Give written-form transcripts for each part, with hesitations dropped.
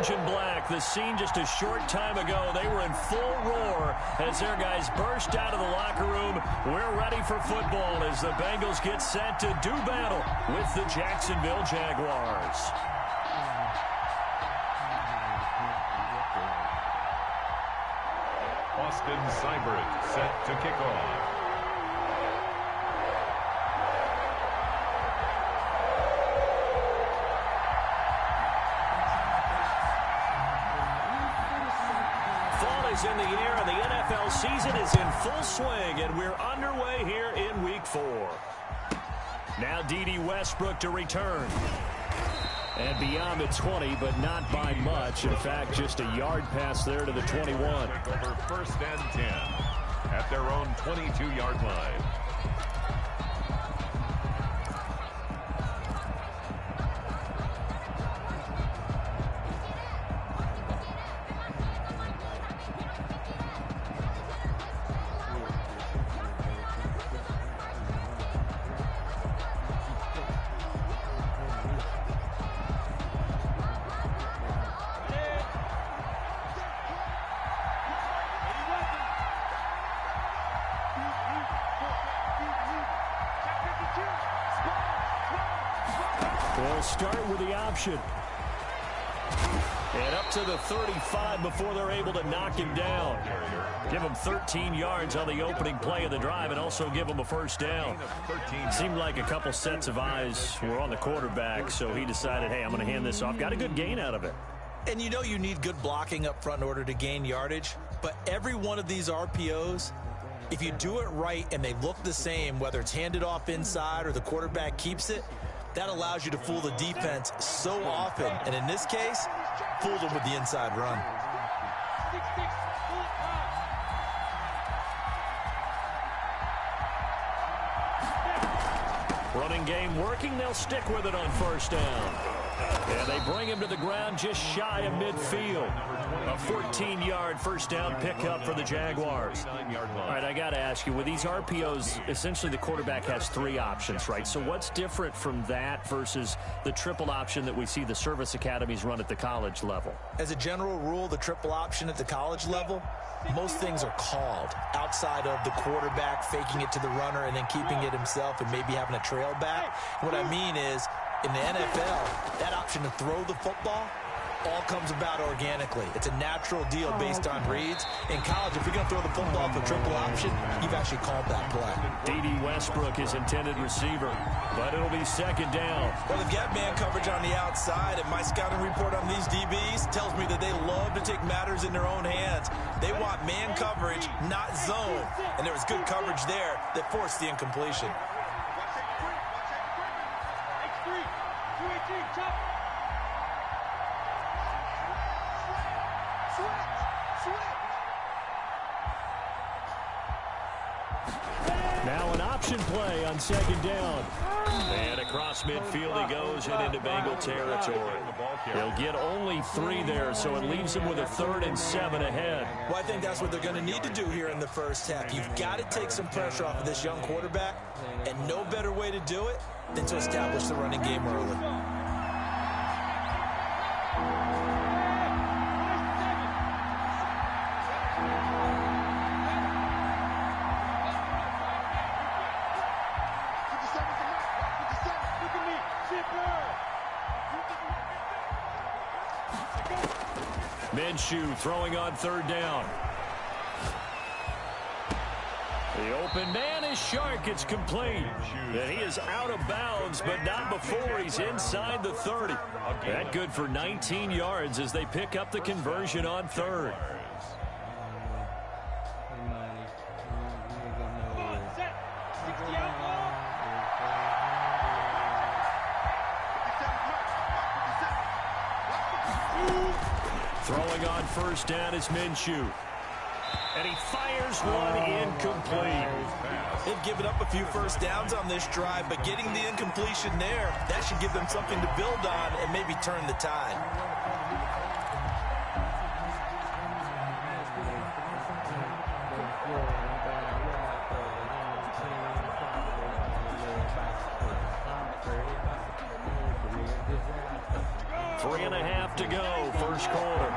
orange and black. The scene just a short time ago. They were in full roar as their guys burst out of the locker room. We're ready for football as the Bengals get set to do battle with the Jacksonville Jaguars. Austin Seibert set to kick off. In the air, and the NFL season is in full swing, and we're underway here in Week 4. Now D.D. Westbrook to return. And beyond the 20, but not by much. In fact, just a yard pass there to the 21. Over 1st and 10 at their own 22-yard line. We'll start with the option. And up to the 35 before they're able to knock him down. Give him 13 yards on the opening play of the drive and also give him a first down. Seemed like a couple sets of eyes were on the quarterback, so he decided, hey, I'm going to hand this off. Got a good gain out of it. And you know you need good blocking up front in order to gain yardage, but every one of these RPOs, if you do it right and they look the same, whether it's handed off inside or the quarterback keeps it, that allows you to fool the defense so often. And in this case, fooled them with the inside run. Running game working. They'll stick with it on first down. And they bring him to the ground just shy of midfield. A 14-yard first down pickup for the Jaguars. All right, I got to ask you, with these RPOs, essentially the quarterback has 3 options, right? So what's different from that versus the triple option that we see the service academies run at the college level? As a general rule, the triple option at the college level, most things are called outside of the quarterback faking it to the runner and then keeping it himself and maybe having a trail back. What I mean is, in the NFL, that option to throw the football all comes about organically. It's a natural deal based on reads. In college, if you're going to throw the football for triple option, you've actually called that play. D.D. Westbrook is intended receiver, but it'll be second down. Well, they've got man coverage on the outside, and my scouting report on these DBs tells me that they love to take matters in their own hands. They want man coverage, not zone. And there was good coverage there that forced the incompletion. Now an option play on second down. And across midfield he goes and into Bengal territory. He'll get only 3 there, so it leaves him with a 3rd and 7 ahead. Well, I think that's what they're going to need to do here in the first half. You've got to take some pressure off of this young quarterback, and no better way to do it than to establish the running game early. Minshew throwing on 3rd down. The open man is Shark. It's complete. And he is out of bounds, but not before he's inside the 30. That good for 19 yards as they pick up the conversion on 3rd. Throwing on first down is Minshew. And he fires one incomplete. They've given up a few first downs on this drive, but getting the incompletion there, that should give them something to build on and maybe turn the tide. Three and a half to go. first quarter.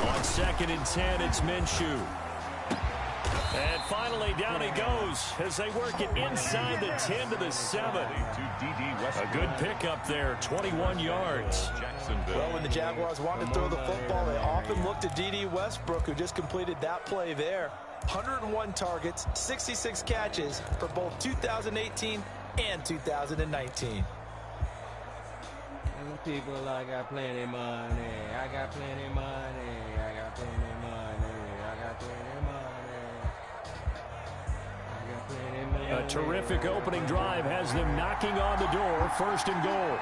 On 2nd and 10, it's Minshew. And finally, down he goes as they work it inside the 10 to the 7. A good pickup there, 21 yards. Well, when the Jaguars want to throw the football, they often look to D.D. Westbrook, who just completed that play there. 101 targets, 66 catches for both 2018 and 2019. People, I got plenty money. I got plenty money. I got plenty money. I got plenty money. A terrific opening drive has them knocking on the door. 1st and goal.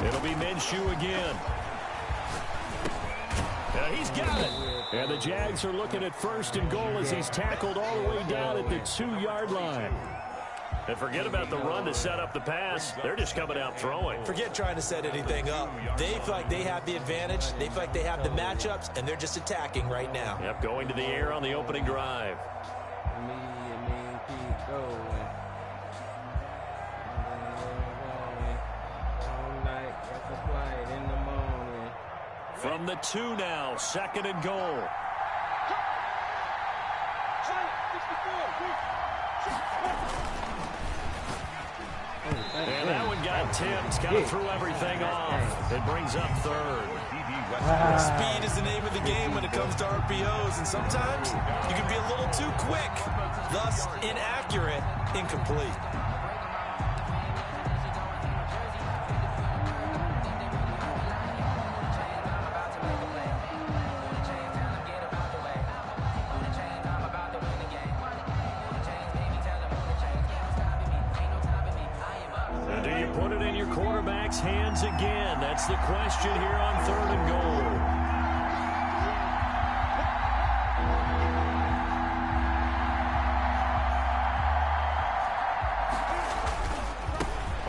It'll be Minshew again. He's got it. And the Jags are looking at 1st and goal as he's tackled all the way down at the 2-yard line. And forget about the run to set up the pass. They're just coming out throwing. Forget trying to set anything up. They feel like they have the advantage. They feel like they have the matchups, and they're just attacking right now. Yep, going to the air on the opening drive. Keep going. All night, got the flight in the morning. From the 2 now, 2nd and goal. And that one got tipped, kind of threw everything off. It brings up 3rd. Speed is the name of the game when it comes to RPOs, and sometimes you can be a little too quick, thus inaccurate, incomplete. Hands again. That's the question here on 3rd and goal.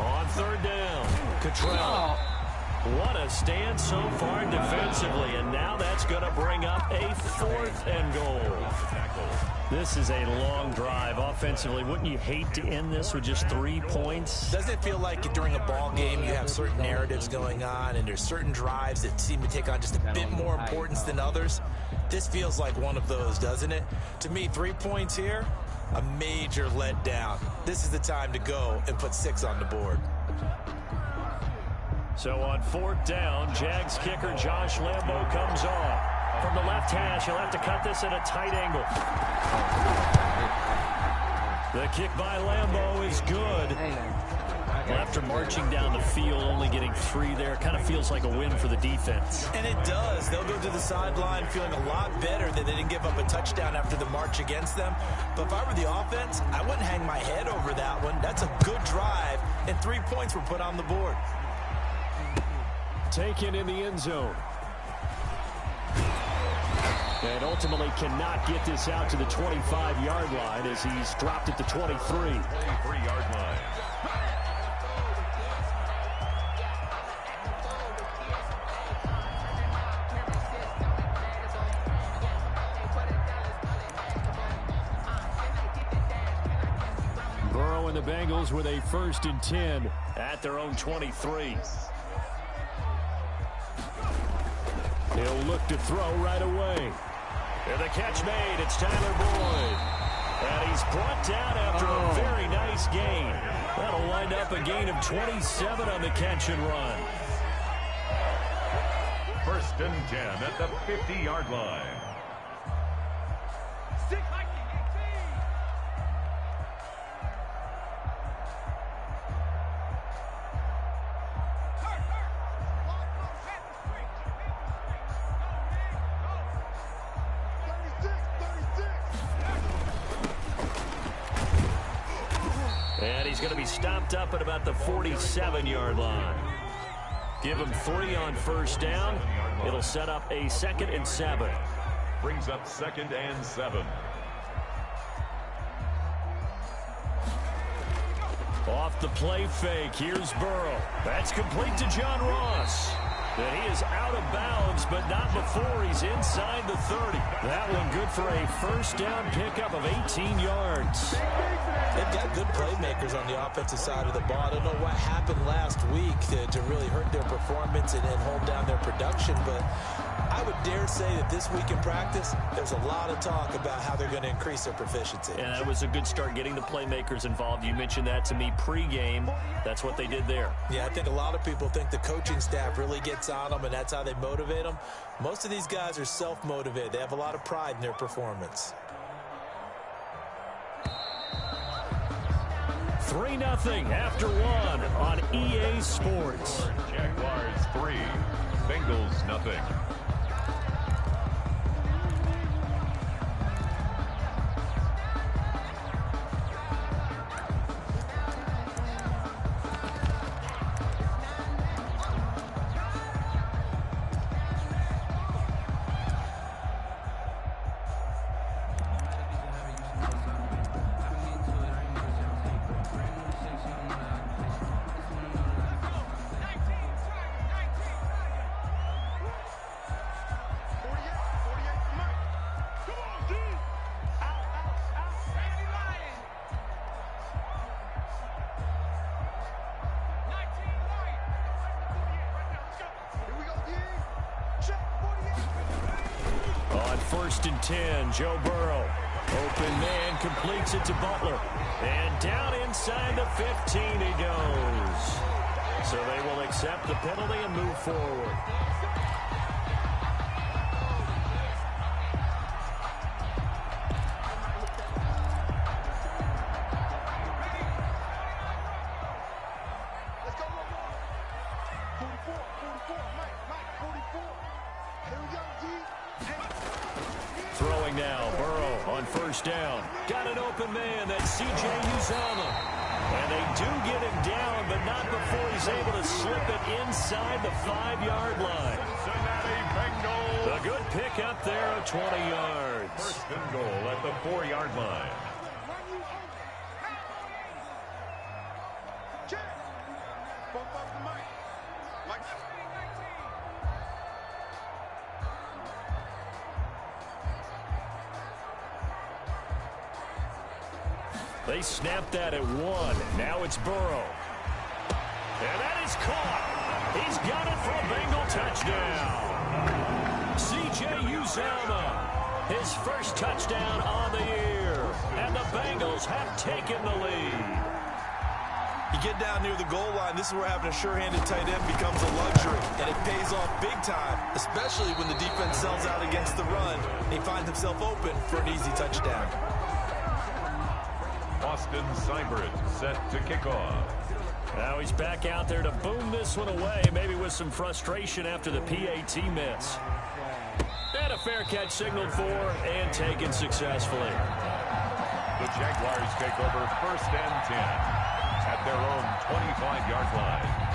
On 3rd down, Cottrell. What a stand so far defensively, and now that's going to bring up a 4th and goal. This is a long drive offensively. Wouldn't you hate to end this with just 3 points? Doesn't it feel like during a ball game you have certain narratives going on and there's certain drives that seem to take on just a bit more importance than others? This feels like one of those, doesn't it? To me, 3 points here, a major letdown. This is the time to go and put 6 on the board. So on 4th down, Jags kicker Josh Lambo comes on. From the left hash, he'll have to cut this at a tight angle. The kick by Lambo is good. Well, after marching down the field, only getting 3 there, kind of feels like a win for the defense. And it does. They'll go to the sideline feeling a lot better that they didn't give up a touchdown after the march against them. But if I were the offense, I wouldn't hang my head over that one. That's a good drive, and 3 points were put on the board. Taken in the end zone. And ultimately cannot get this out to the 25-yard line as he's dropped at the 23. 23-yard line. Burrow and the Bengals with a 1st and 10 at their own 23. He'll look to throw right away. And the catch made. It's Tyler Boyd. And he's brought down after a very nice gain. That'll wind up a gain of 27 on the catch and run. 1st and 10 at the 50-yard line. And he's going to be stopped up at about the 47-yard line. Give him 3 on 1st down. It'll set up a 2nd and 7. Brings up 2nd and 7. Off the play fake, here's Burrow. That's complete to John Ross. And he is out of bounds, but not before he's inside the 30. That one good for a first down pickup of 18 yards. They've got good playmakers on the offensive side of the ball. I don't know what happened last week to really hurt their performance and hold down their production, but I would dare say that this week in practice, there's a lot of talk about how they're going to increase their proficiency. And that was a good start, getting the playmakers involved. You mentioned that to me pregame. That's what they did there. Yeah, I think a lot of people think the coaching staff really gets on them, and that's how they motivate them. Most of these guys are self-motivated. They have a lot of pride in their performance. 3-0 after one on EA Sports. Jaguars 3, Bengals nothing. On 1st and 10, Joe Burrow. Open man completes it to Butler. And down inside the 15 he goes. So they will accept the penalty and move forward. Throwing now, Burrow on 1st down. Got an open man, that's C.J. Uzomah. And they do get him down, but not before he's able to slip it inside the 5-yard line. Cincinnati Bengals. A good pick up there of 20 yards. First and goal at the 4-yard line. They snapped that at 1. Now it's Burrow. And that is caught. He's got it for a Bengal touchdown. C.J. Uzomah, his first touchdown on the year. And the Bengals have taken the lead. You get down near the goal line, this is where having a sure-handed tight end becomes a luxury, and it pays off big time, especially when the defense sells out against the run, and he finds himself open for an easy touchdown. Austin Seibert set to kick off. Now he's back out there to boom this one away, maybe with some frustration after the PAT miss. And a fair catch signaled for and taken successfully. The Jaguars take over 1st and 10 at their own 25-yard line.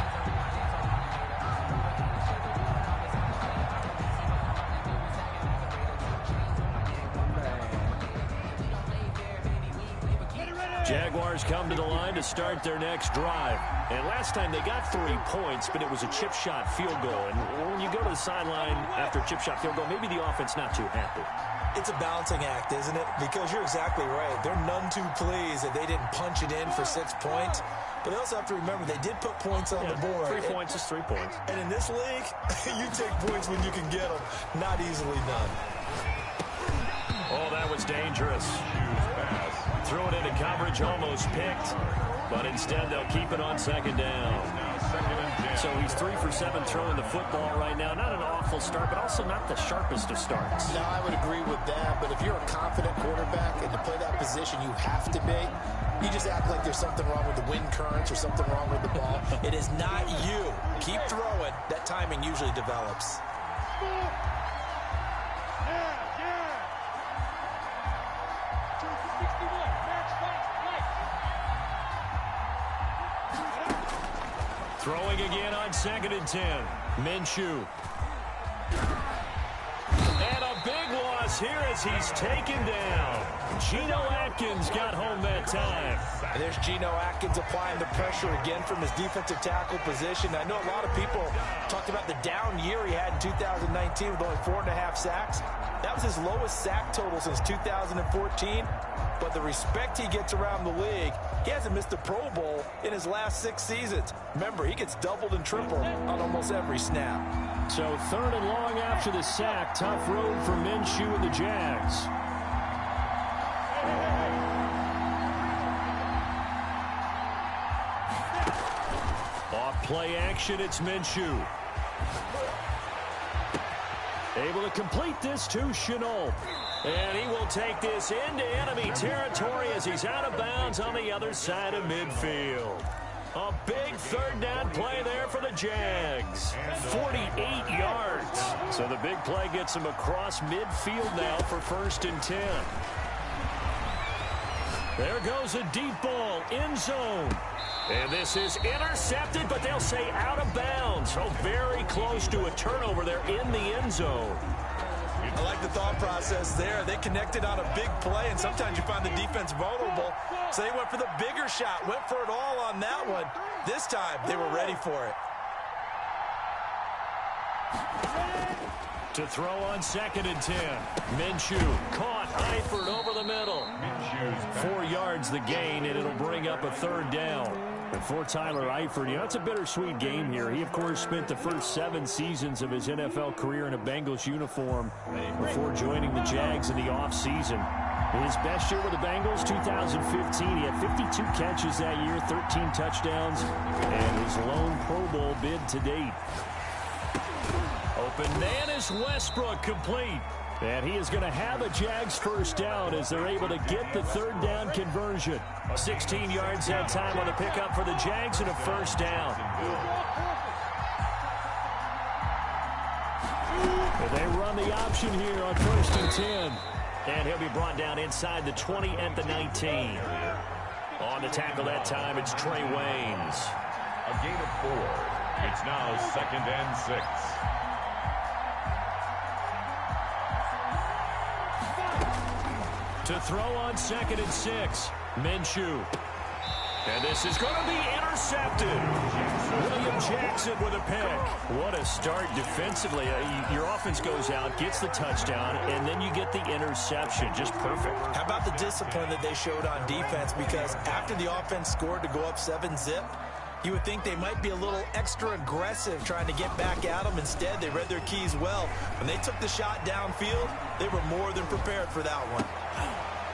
Jaguars come to the line to start their next drive. And last time they got 3 points, but it was a chip shot field goal. And when you go to the sideline after a chip shot field goal, maybe the offense not too happy. It's a balancing act, isn't it? Because you're exactly right. They're none too pleased that they didn't punch it in for 6 points. But they also have to remember they did put points on the board. 3 points is 3 points. And in this league, you take points when you can get them. Not easily done. Oh, that was dangerous. Huge pass. Threw it into coverage, almost picked. But instead, they'll keep it on 2nd down. Now 2nd and 10. So he's 3 for 7 throwing the football right now. Not an awful start, but also not the sharpest of starts. No, I would agree with that. But if you're a confident quarterback and to play that position, you have to be. You just act like there's something wrong with the wind currents or something wrong with the ball. It is not you. Keep throwing. That timing usually develops. Throwing again on 2nd and 10. Minshew. And a big one loss here as he's taken down. Geno Atkins got home that time. And there's Geno Atkins applying the pressure again from his defensive tackle position. I know a lot of people talked about the down year he had in 2019 with only 4.5 sacks. That was his lowest sack total since 2014. But the respect he gets around the league, he hasn't missed a Pro Bowl in his last 6 seasons. Remember, he gets doubled and tripled on almost every snap. So 3rd and long after the sack. Tough road for Minshew and the Jags. Off play action, it's Minshew. Able to complete this to Shenault. And he will take this into enemy territory as he's out of bounds on the other side of midfield. A big 3rd down play there for the Jags. 48 yards. So the big play gets him across midfield now for 1st and 10. There goes a deep ball, end zone. And this is intercepted, but they'll say out of bounds. So very close to a turnover there in the end zone. I like the thought process there. They connected on a big play, and sometimes you find the defense vulnerable. So they went for the bigger shot, went for it all on that one. This time, they were ready for it. To throw on 2nd and 10. Minshew caught Eifert over the middle. 4 yards the gain, and it'll bring up a 3rd down. And for Tyler Eifert, you know, it's a bittersweet game here. He, of course, spent the first 7 seasons of his NFL career in a Bengals uniform before joining the Jags in the offseason. His best year with the Bengals, 2015. He had 52 catches that year, 13 touchdowns, and his lone Pro Bowl bid to date. Open man is Westbrook, complete. And he is going to have a Jags 1st down as they're able to get the 3rd down conversion. 16 yards that time on the pickup for the Jags and a 1st down. And they run the option here on 1st and 10. And he'll be brought down inside the 20 at the 19. On the tackle that time, it's Trey Waynes. A gain of 4. It's now 2nd and 6. To throw on 2nd and 6. Minshew. And this is going to be intercepted. William Jackson with a pick. What a start defensively. Your offense goes out, gets the touchdown, and then you get the interception. Just perfect. How about the discipline that they showed on defense? Because after the offense scored to go up 7-zip, you would think they might be a little extra aggressive trying to get back at them. Instead, they read their keys well. When they took the shot downfield, they were more than prepared for that one.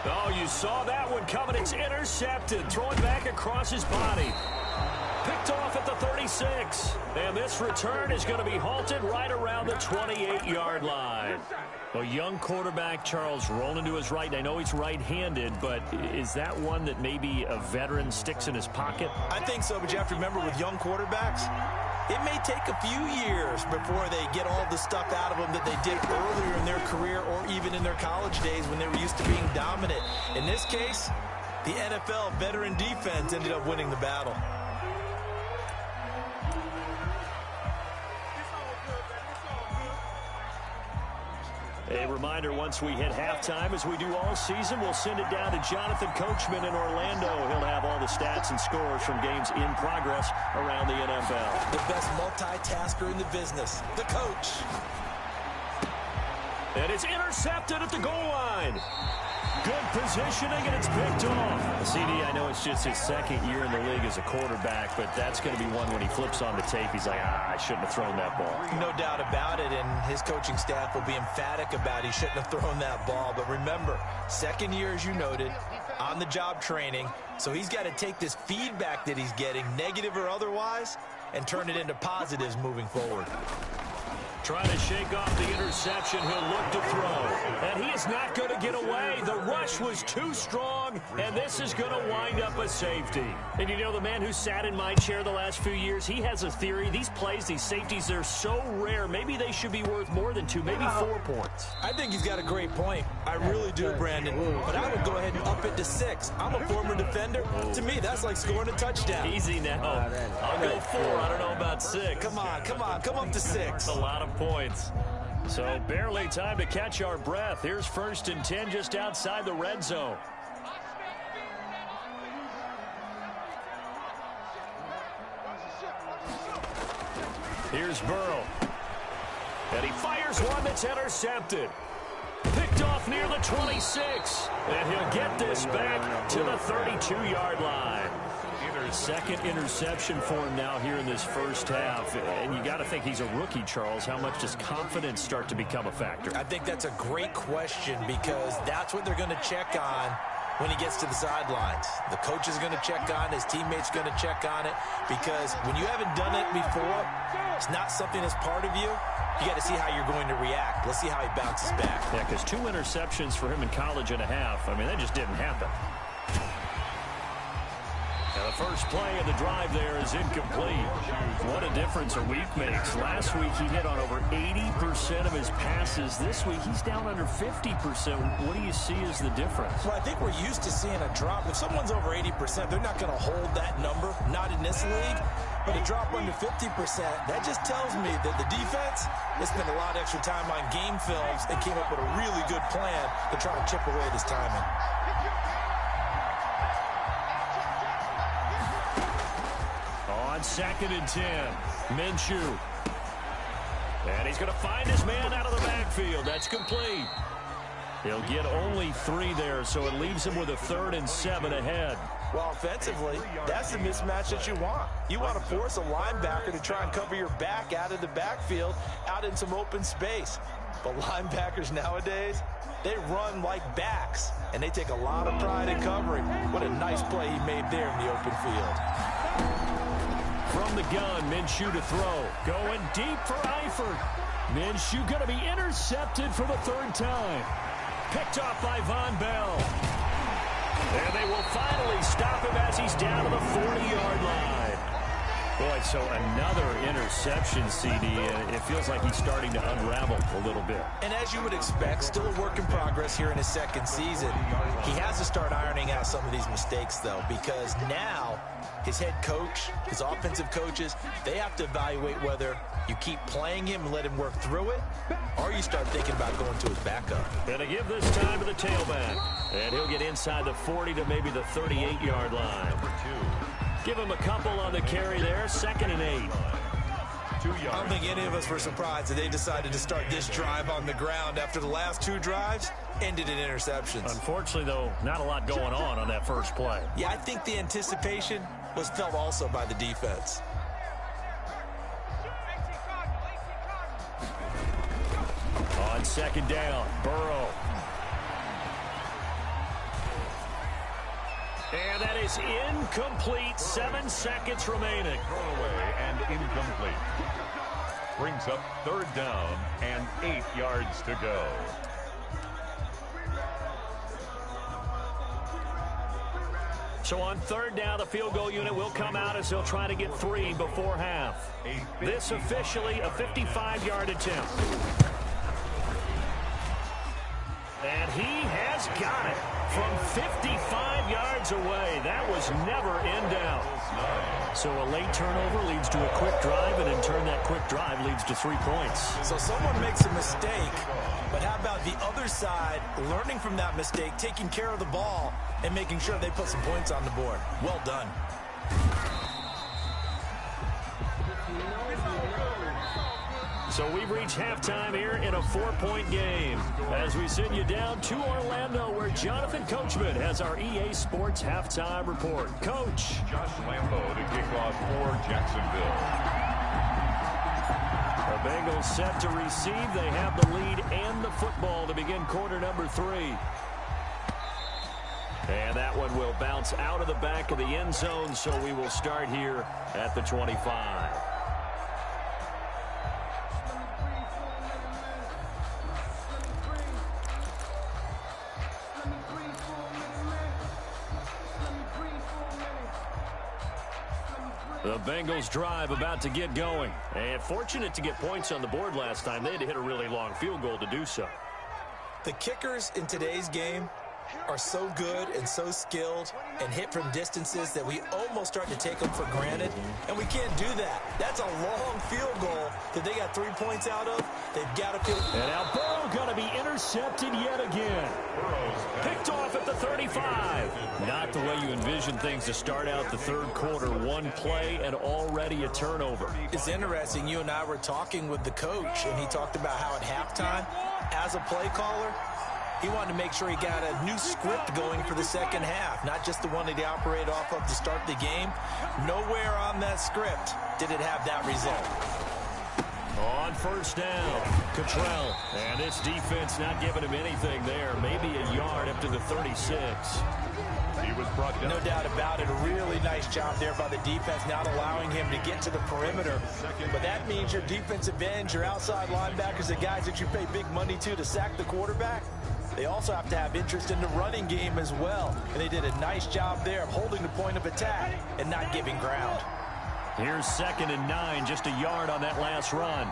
Oh, you saw that one coming. It's intercepted. Throwing back across his body. Picked off at the 36. And this return is going to be halted right around the 28-yard line. A young quarterback, Charles, rolling to his right. I know he's right-handed, but is that one that maybe a veteran sticks in his pocket? I think so, but you have to remember with young quarterbacks, it may take a few years before they get all the stuff out of them that they did earlier in their career or even in their college days when they were used to being dominant. In this case, the NFL veteran defense ended up winning the battle. A reminder, once we hit halftime, as we do all season, we'll send it down to Jonathan Coachman in Orlando. He'll have all the stats and scores from games in progress around the NFL. The best multitasker in the business, the coach. And it's intercepted at the goal line. Good positioning, and it's picked off. CD, I know it's just his 2nd year in the league as a quarterback, but that's going to be one when he flips on the tape, he's like, I shouldn't have thrown that ball. No doubt about it, and his coaching staff will be emphatic about he shouldn't have thrown that ball. But remember, 2nd year, as you noted, on-the-job training, so he's got to take this feedback that he's getting, negative or otherwise, and turn it into positives moving forward. Trying to shake off the interception. He'll look to throw. And he is not going to get away. The rush was too strong, and this is going to wind up a safety. And you know, the man who sat in my chair the last few years, he has a theory. These plays, these safeties, they're so rare. Maybe they should be worth more than 2, maybe 4 points. I think he's got a great point. I really do, Brandon. But I would go ahead and up it to 6. I'm a former defender. To me, that's like scoring a touchdown. Easy now. I'll go 4. I don't know about 6. Come on. Come up to 6. That's a lot of points. So barely time to catch our breath. Here's 1st and 10 just outside the red zone. Here's Burrow. And he fires one that's intercepted. Picked off near the 26. And he'll get this back to the 32-yard line. Second interception for him now here in this first half. And you got to think he's a rookie, Charles. How much does confidence start to become a factor? I think that's a great question because that's what they're going to check on when he gets to the sidelines. The coach is going to check on it. His teammates going to check on it because when you haven't done it before, it's not something that's part of you. You got to see how you're going to react. Let's see how he bounces back. Yeah, because 2 interceptions for him in college and a half. I mean, that just didn't happen. Now the first play of the drive there is incomplete. What a difference a week makes. Last week he hit on over 80% of his passes. This week he's down under 50%. What do you see as the difference? Well, I think we're used to seeing a drop. If someone's over 80%, they're not going to hold that number. Not in this league. But a drop under 50%, that just tells me that the defense has spent a lot of extra time on game films and came up with a really good plan to try to chip away at his timing. On 2nd and 10, Minshew. And he's going to find his man out of the backfield. That's complete. He'll get only 3 there, so it leaves him with a 3rd and 7 ahead. Well, offensively, that's the mismatch that you want. You want to force a linebacker to try and cover your back out of the backfield, out in some open space. But linebackers nowadays, they run like backs, and they take a lot of pride in covering. What a nice play he made there in the open field. From the gun, Minshew to throw. Going deep for Eifert. Minshew going to be intercepted for the 3rd time. Picked off by Von Bell. And they will finally stop him as he's down to the 40-yard line. Boy, so another interception, CD. It feels like he's starting to unravel a little bit. And as you would expect, still a work in progress here in his 2nd season. He has to start ironing out some of these mistakes, though, because now his head coach, his offensive coaches, they have to evaluate whether you keep playing him and let him work through it, or you start thinking about going to his backup. Going to give this time to the tailback. And he'll get inside the 40 to maybe the 38-yard line. Give him a couple on the carry there. 2nd and 8. I don't think any of us were surprised that they decided to start this drive on the ground after the last 2 drives ended in interceptions. Unfortunately, though, not a lot going on that first play. Yeah, I think the anticipation was felt also by the defense. On 2nd down, Burrow. And that is incomplete. 7 seconds remaining. Throwaway and incomplete. Brings up 3rd down and 8 yards to go. So on 3rd down, the field goal unit will come out as they'll try to get 3 before half. This officially a 55-yard attempt. And he has got it from 55 yards away. That was never in doubt. So a late turnover leads to a quick drive, and in turn that quick drive leads to 3 points. So someone makes a mistake, but how about the other side learning from that mistake, taking care of the ball, and making sure they put some points on the board? Well done. So we've reached halftime here in a 4-point game as we send you down to Orlando, where Jonathan Coachman has our EA Sports halftime report. Coach. Josh Lambo to kick off for Jacksonville. The Bengals set to receive. They have the lead and the football to begin quarter number 3. And that one will bounce out of the back of the end zone, so we will start here at the 25. The Bengals drive about to get going. And fortunate to get points on the board last time. They had to hit a really long field goal to do so. The kickers in today's game are so good and so skilled and hit from distances that we almost start to take them for granted, and we can't do that. That's a long field goal that they got 3 points out of. They've got to feel. And now Burrow going to be intercepted yet again. Picked off at the 35. Not the way you envision things to start out the third quarter. One play and already a turnover. It's interesting. You and I were talking with the coach, and he talked about how at halftime, as a play caller, he wanted to make sure he got a new script going for the second half, not just the one that he operated off of to start the game. Nowhere on that script did it have that result. On first down, Cottrell. And this defense not giving him anything there. Maybe a yard up to the 36. He was brought down. No doubt about it. A really nice job there by the defense, not allowing him to get to the perimeter. But that means your defensive ends, your outside linebackers, the guys that you pay big money to sack the quarterback, they also have to have interest in the running game as well. And they did a nice job there of holding the point of attack and not giving ground. Here's 2nd and 9, just a yard on that last run.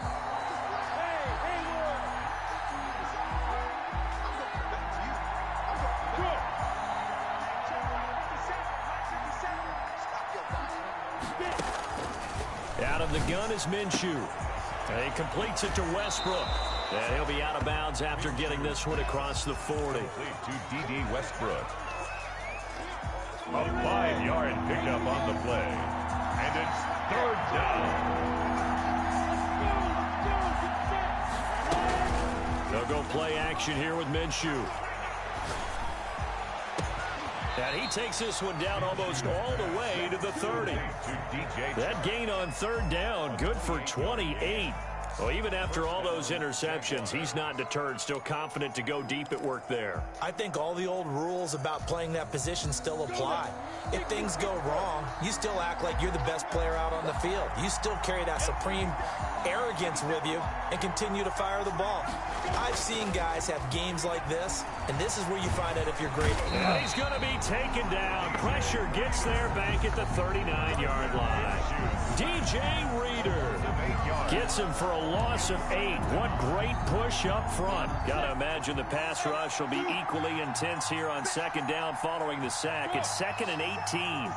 Out of the gun is Minshew. And he completes it to Westbrook. And he'll be out of bounds after getting this one across the 40. To D.D. Westbrook. A 5-yard pickup on the play. And it's 3rd down. They'll go play action here with Minshew. And he takes this one down almost all the way to the 30. That gain on 3rd down, good for 28. Well, even after all those interceptions, he's not deterred, still confident to go deep at work there. I think all the old rules about playing that position still apply. If things go wrong, you still act like you're the best player out on the field. You still carry that supreme arrogance with you and continue to fire the ball. I've seen guys have games like this, and this is where you find out if you're great. And he's going to be taken down. Pressure gets there back at the 39-yard line. DJ Ryder gets him for a loss of 8. What great push up front. Got to imagine the pass rush will be equally intense here on 2nd down following the sack. It's 2nd and 18.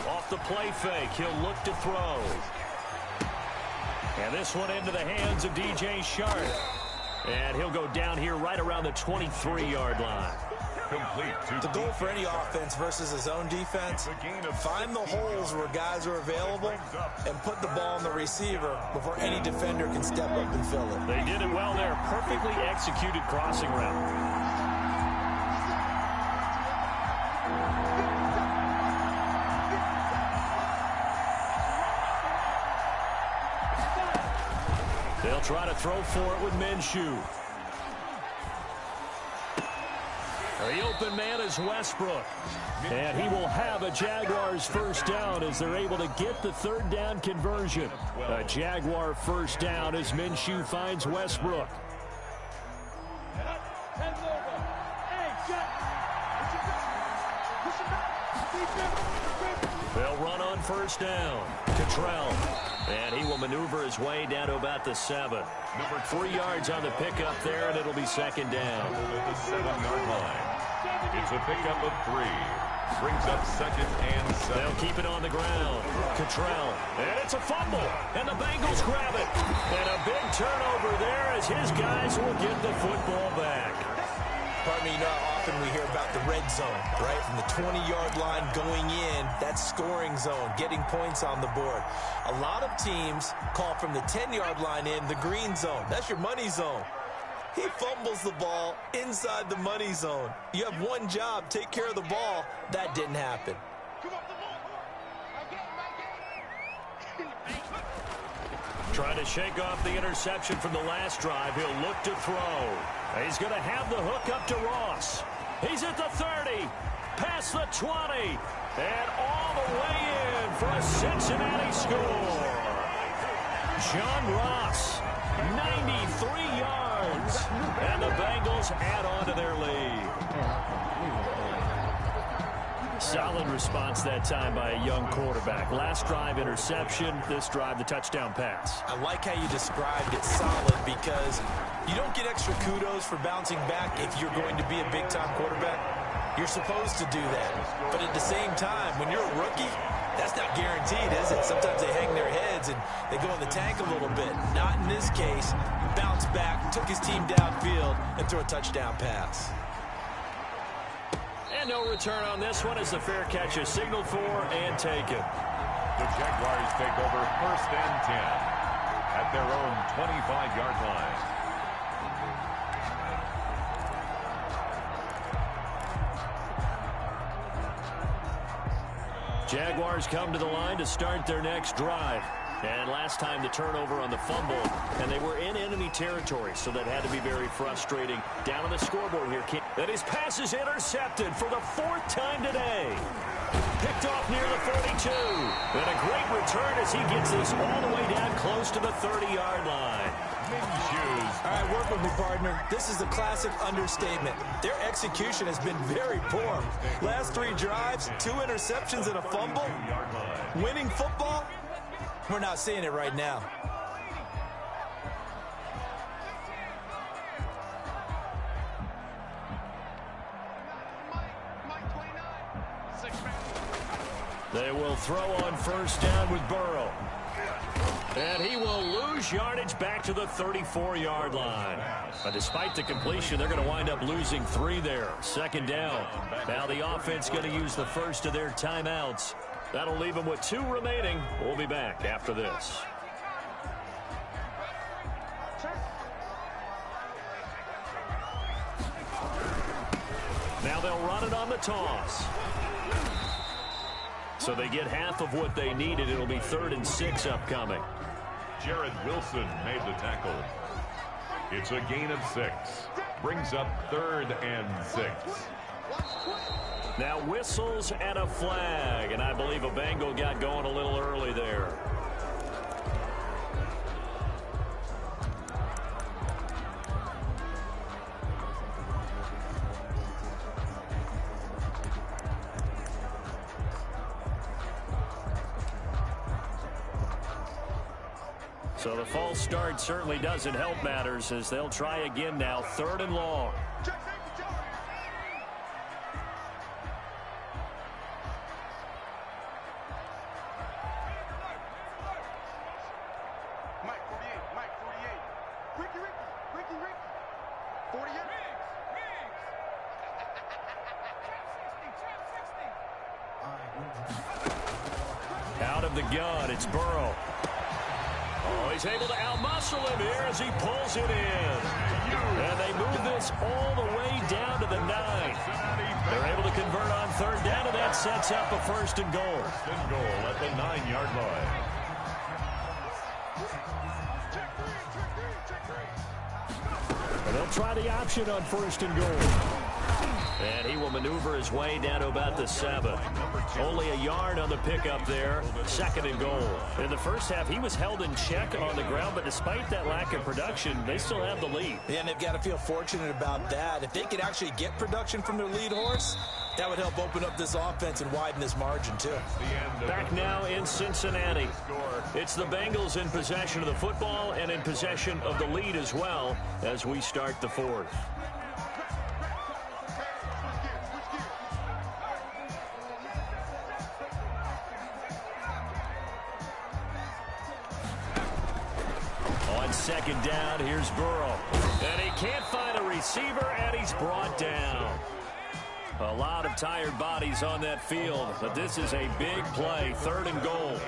Off the play fake, he'll look to throw. And this one into the hands of DJ Sharp. And he'll go down here right around the 23-yard line. The goal for any offense versus a zone defense, find the holes where guys are available and put the ball on the receiver before any defender can step up and fill it. They did it well there. Perfectly executed crossing route. They'll try to throw for it with Minshew. The open man is Westbrook. And he will have a Jaguars first down as they're able to get the 3rd down conversion. A Jaguar first down as Minshew finds Westbrook. They'll run on first down. Cottrell. And he will maneuver his way down to about the 7. 3 yards on the pickup there, and it'll be 2nd down. At the 7-yard line. It's a pickup of 3. Brings up 2nd and 7. They'll keep it on the ground. Cottrell. And it's a fumble. And the Bengals grab it. And a big turnover there as his guys will get the football back. Pardon me, you know how often we hear about the red zone, right? From the 20-yard line going in, that's scoring zone, getting points on the board. A lot of teams call from the 10-yard line in the green zone. That's your money zone. He fumbles the ball inside the money zone. You have one job, take care of the ball. That didn't happen. Trying to shake off the interception from the last drive. He'll look to throw. He's going to have the hook up to Ross. He's at the 30, past the 20, and all the way in for a Cincinnati score. John Ross, 93 yards, and the Bengals add on to their lead. Solid response that time by a young quarterback. Last drive, interception. This drive, the touchdown pass. I like how you described it, solid, because you don't get extra kudos for bouncing back if you're going to be a big-time quarterback. You're supposed to do that. But at the same time, when you're a rookie, that's not guaranteed, is it? Sometimes they hang their heads and they go in the tank a little bit. Not in this case. Bounced back, took his team downfield, and threw a touchdown pass. And no return on this one as the fair catch is signaled for and taken. The Jaguars take over 1st and 10 at their own 25-yard line. Jaguars come to the line to start their next drive. And last time the turnover on the fumble, and they were in enemy territory, so that had to be very frustrating. Down on the scoreboard here. And his pass is intercepted for the 4th time today. Picked off near the 42. And a great return as he gets this all the way down close to the 30-yard line. All right, work with me, partner. This is a classic understatement. Their execution has been very poor. Last 3 drives, 2 interceptions and a fumble. Winning football? We're not seeing it right now. They will throw on 1st down with Burrow. And he will lose yardage back to the 34-yard line. But despite the completion, they're going to wind up losing 3 there. 2nd down. Now the offense going to use the first of their timeouts. That'll leave them with 2 remaining. We'll be back after this. Now they'll run it on the toss. So they get half of what they needed. It'll be 3rd and 6 upcoming. Jared Wilson made the tackle. It's a gain of 6. Brings up 3rd and 6. Now whistles and a flag. And I believe a Bengal got going a little early there. So the false start certainly doesn't help matters as they'll try again now. 3rd and long. Out of the gun, it's Burrow. Oh, he's able to outmuscle him here as he pulls it in. And they move this all the way down to the 9. They're able to convert on 3rd down, and that sets up a 1st and goal. 1st and goal at the 9-yard line. And they'll try the option on 1st and goal. And he will maneuver his way down to about the 7. Only a yard on the pickup there. 2nd and goal. In the first half, he was held in check on the ground, but despite that lack of production, they still have the lead. Yeah, and they've got to feel fortunate about that. If they could actually get production from their lead horse, that would help open up this offense and widen this margin, too. Back now in Cincinnati. It's the Bengals in possession of the football and in possession of the lead as well as we start the 4th. On 2nd down, here's Burrow. And he can't find a receiver, and he's brought down. A lot of tired bodies on that field, but this is a big play. 3rd and goal.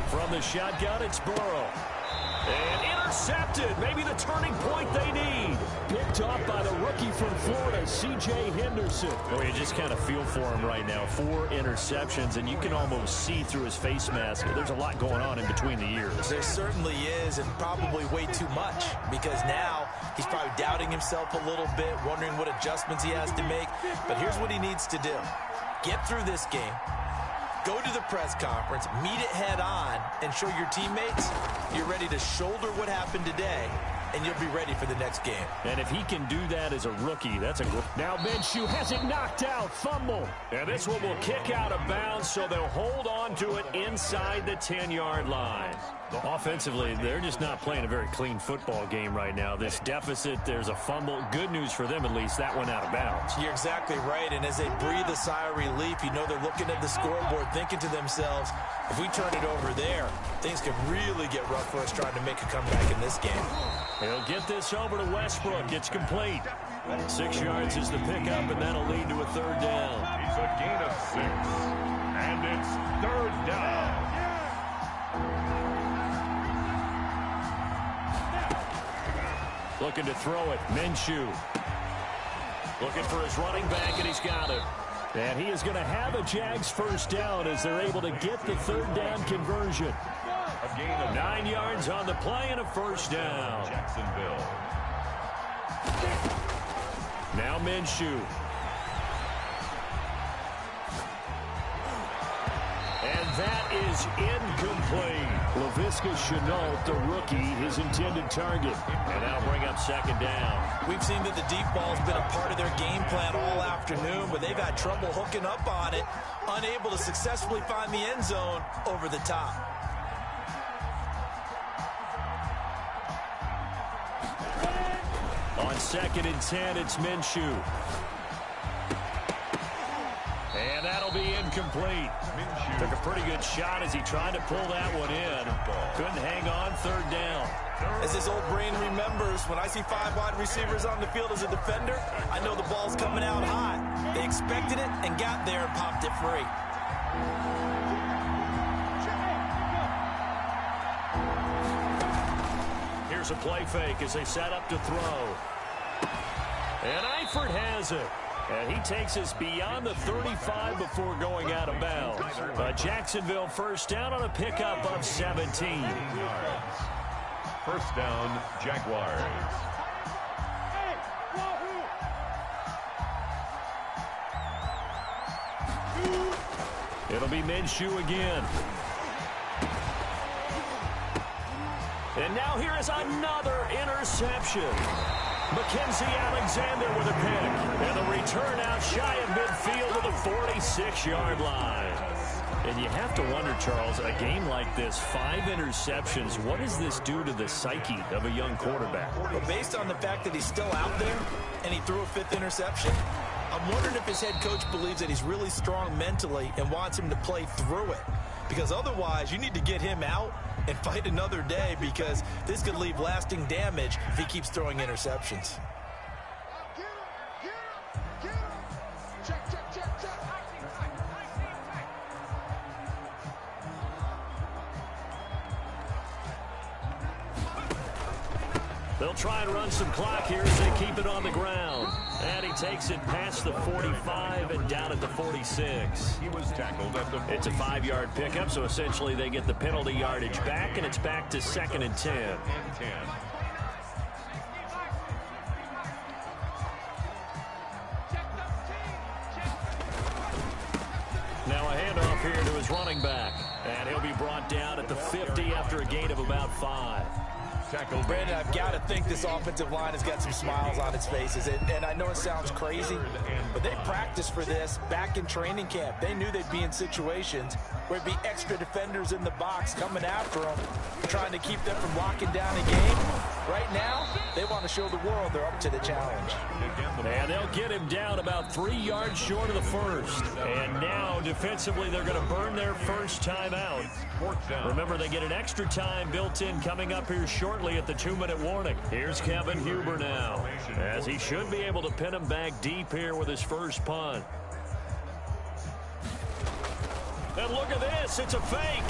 From the shotgun, it's Burrow. And intercepted. Maybe the turning point they need. Picked off by the rookie from Florida, C.J. Henderson. Oh, you just kind of feel for him right now. 4 interceptions, and you can almost see through his face mask. There's a lot going on in between the ears. There certainly is, and probably way too much, because now he's probably doubting himself a little bit, wondering what adjustments he has to make. But here's what he needs to do. Get through this game. Go to the press conference, meet it head on, and show your teammates you're ready to shoulder what happened today, and you'll be ready for the next game. And if he can do that as a rookie, that's a good. Now Minshew has it knocked out, fumble. And this one will kick out of bounds, so they'll hold on to it inside the 10-yard line. Offensively, they're just not playing a very clean football game right now. This deficit, there's a fumble. Good news for them, at least. That went out of bounds. You're exactly right, and as they breathe a sigh of relief, you know they're looking at the scoreboard thinking to themselves, if we turn it over there, things could really get rough for us trying to make a comeback in this game. He'll get this over to Westbrook. It's complete. 6 yards is the pickup, and that'll lead to a third down. He's a gain of 6. And it's third down. Looking to throw it. Minshew. Looking for his running back, and he's got it. And he is going to have a Jags first down as they're able to get the third down conversion. A gain of 9 yards on the play and a first down. Jacksonville. Now Minshew. And that is incomplete. Laviska Shenault, the rookie, his intended target. And that'll bring up second down. We've seen that the deep ball's been a part of their game plan all afternoon, but they've had trouble hooking up on it, unable to successfully find the end zone over the top. On 2nd and 10, it's Minshew. And that'll be incomplete. Took a pretty good shot as he tried to pull that one in. Couldn't hang on, third down. As his old brain remembers, when I see 5 wide receivers on the field as a defender, I know the ball's coming out hot. They expected it and got there and popped it free. Here's a play fake as they set up to throw. And Eifert has it. And he takes us beyond the 35 before going out of bounds. A Jacksonville first down on a pickup of 17. First down, Jaguars. It'll be Minshew again. And now here is another interception. Mackenzie Alexander with a pick. And the return out shy of midfield to the 46-yard line. And you have to wonder, Charles, a game like this, 5 interceptions, what does this do to the psyche of a young quarterback? Well, based on the fact that he's still out there and he threw a 5th interception, I'm wondering if his head coach believes that he's really strong mentally and wants him to play through it. Because otherwise, you need to get him out and fight another day, because this could leave lasting damage if he keeps throwing interceptions. They'll try and run some clock here as they keep it on the ground. And he takes it past the 45 and down at the 46. He was tackled at the 40. It's a 5-yard pickup, so essentially they get the penalty yardage back, and it's back to 2nd and 10. Now a handoff here to his running back. And he'll be brought down at the 50 after a gain of about 5. Brandon, I've got to think this offensive line has got some smiles on its faces. And I know it sounds crazy, but they practiced for this back in training camp. They knew they'd be in situations where it'd be extra defenders in the box coming after them, trying to keep them from locking down a game. Right now, they want to show the world they're up to the challenge. And they'll get him down about 3 yards short of the first. And now, defensively, they're going to burn their first time out. Remember, they get an extra time built in coming up here shortly at the 2-minute warning. Here's Kevin Huber now, as he should be able to pin him back deep here with his first punt. And look at this, it's a fake.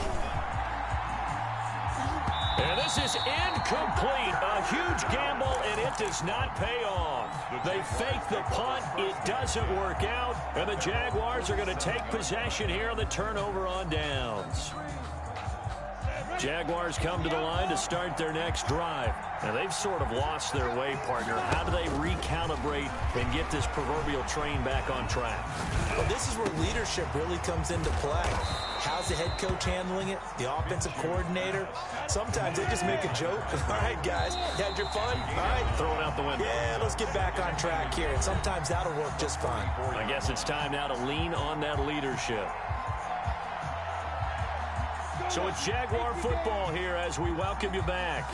And this is incomplete. A huge gamble, and it does not pay off. They fake the punt. It doesn't work out. And the Jaguars are going to take possession here on the turnover on downs. Jaguars come to the line to start their next drive. Now, they've sort of lost their way, partner. How do they recalibrate and get this proverbial train back on track? Well, this is where leadership really comes into play. How's the head coach handling it? The offensive coordinator? Sometimes they just make a joke. All right, guys, had your fun? All right. Throw it out the window. Yeah, let's get back on track here. And sometimes that'll work just fine. I guess it's time now to lean on that leadership. So it's Jaguar football here as we welcome you back.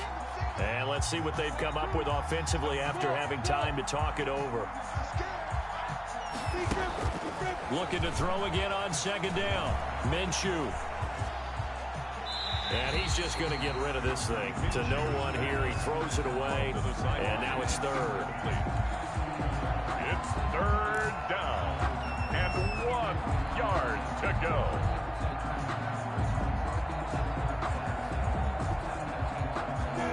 And let's see what they've come up with offensively after having time to talk it over. Looking to throw again on second down. Minshew. And he's just going to get rid of this thing to no one here. He throws it away, and now it's third. It's third down and 1 yard to go.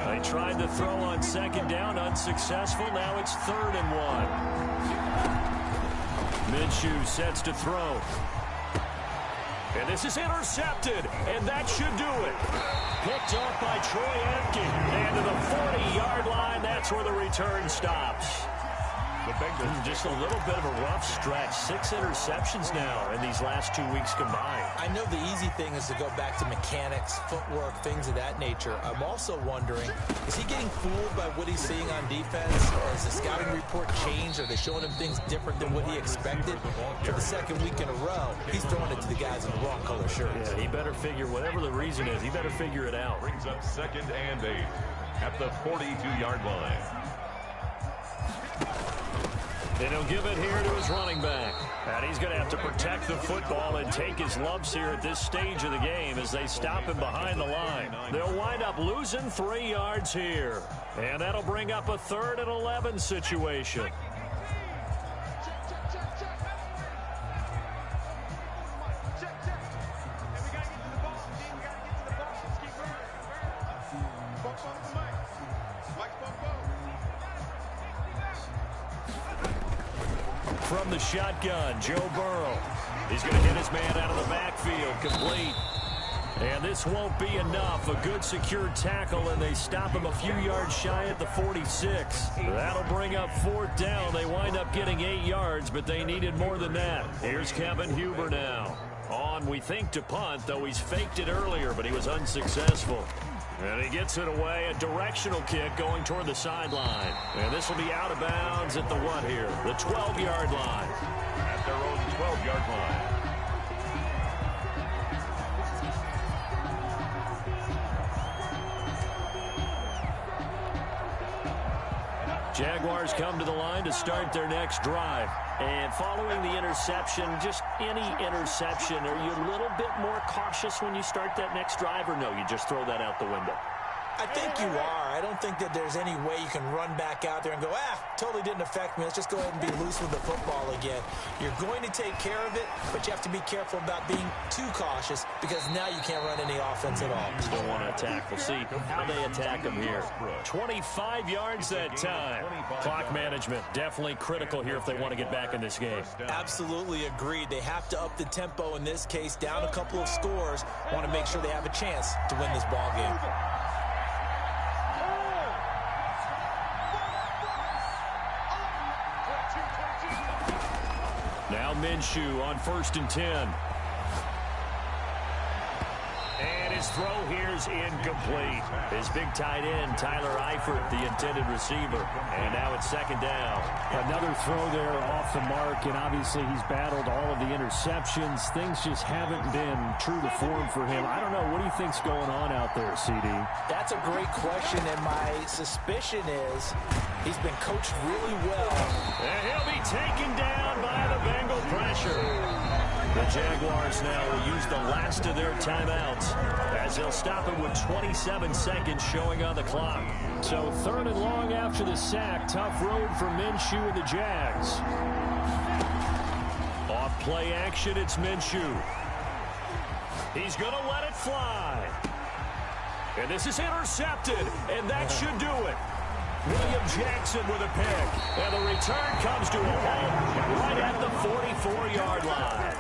They tried to throw on second down, unsuccessful. Now it's 3rd and 1. Minshew sets to throw. And this is intercepted, and that should do it. Picked off by Troy Aikman. And to the 40-yard line, that's where the return stops. The Bengals just a little bit of a rough stretch. 6 interceptions now in these last 2 weeks combined. I know the easy thing is to go back to mechanics, footwork, things of that nature. I'm also wondering, is he getting fooled by what he's seeing on defense? Or has the scouting report changed? Are they showing him things different than what he expected? For the second week in a row, he's throwing it to the guys in the wrong color shirts. Yeah, he better figure, whatever the reason is, he better figure it out. brings up 2nd and 8 at the 42-yard line. And he'll give it here to his running back. And he's going to have to protect the football and take his lumps here at this stage of the game as they stop him behind the line. They'll wind up losing 3 yards here. And that'll bring up a 3rd and 11 situation. From the shotgun, Joe Burrow. He's going to hit his man out of the backfield, complete. And this won't be enough. A good secure tackle, and they stop him a few yards shy at the 46. That'll bring up 4th down. They wind up getting 8 yards, but they needed more than that. Here's Kevin Huber now. On, we think, to punt, though he's faked it earlier, but he was unsuccessful. And he gets it away, a directional kick going toward the sideline. And this will be out of bounds at the what here? The 12-yard line. At their own 12-yard line. Jaguars come to the line to start their next drive. And following the interception, just any interception, are you a little bit more cautious when you start that next drive, or no, you just throw that out the window? I think you are. I don't think that there's any way you can run back out there and go, totally didn't affect me. Let's just go ahead and be loose with the football again. You're going to take care of it, but you have to be careful about being too cautious because now you can't run any offense at all. You don't want to attack. We'll see how they attack him here. 25 yards that time. Clock management definitely critical here if they want to get back in this game. Absolutely agreed. They have to up the tempo in this case, down a couple of scores. Want to make sure they have a chance to win this ball game. Now Minshew on 1st and 10. And his throw here is incomplete. His big tight end, Tyler Eifert, the intended receiver. And now it's 2nd down. Another throw there off the mark, and obviously he's battled all of the interceptions. Things just haven't been true to form for him. I don't know. What do you think's going on out there, CD? That's a great question, and my suspicion is he's been coached really well. And he'll be taken down by the Bengal pressure. The Jaguars now will use the last of their timeouts as they'll stop him with 27 seconds showing on the clock. So 3rd and long after the sack. Tough road for Minshew and the Jags. Off play action, it's Minshew. He's going to let it fly. And this is intercepted, and that should do it. William Jackson with a pick. And the return comes to a halt right at the 44-yard line.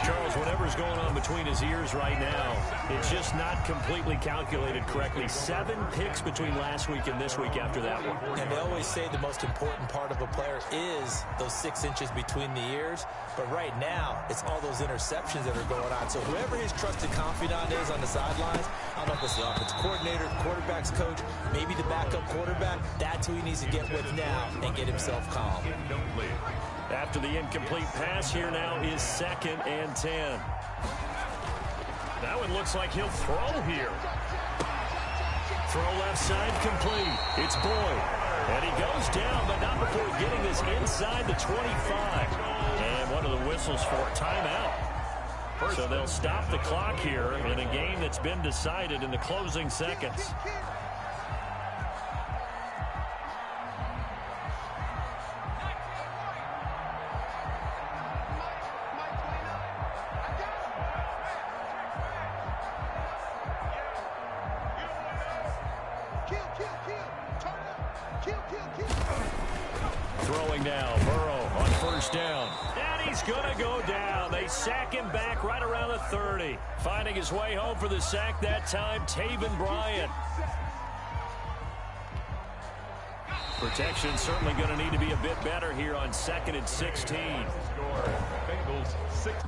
Charles, whatever's going on between his ears right now, it's just not completely calculated correctly. 7 picks between last week and this week after that one. And they always say the most important part of a player is those 6 inches between the ears. But right now, it's all those interceptions that are going on. So whoever his trusted confidant is on the sidelines, I don't know if it's the offensive coordinator, quarterback's coach, maybe the backup quarterback, that's who he needs to get with now and get himself calm. After the incomplete pass, here now is 2nd and 10. That one looks like he'll throw here. Throw left side complete. It's Boyd. And he goes down, but not before getting this inside the 25. And one of the whistles for a timeout. So they'll stop the clock here in a game that's been decided in the closing seconds. Throwing now, Burrow on 1st down. And he's going to go down. They sack him back right around the 30. Finding his way home for the sack that time, Taven Bryan. Protection certainly going to need to be a bit better here on 2nd and 16. Bengals 6.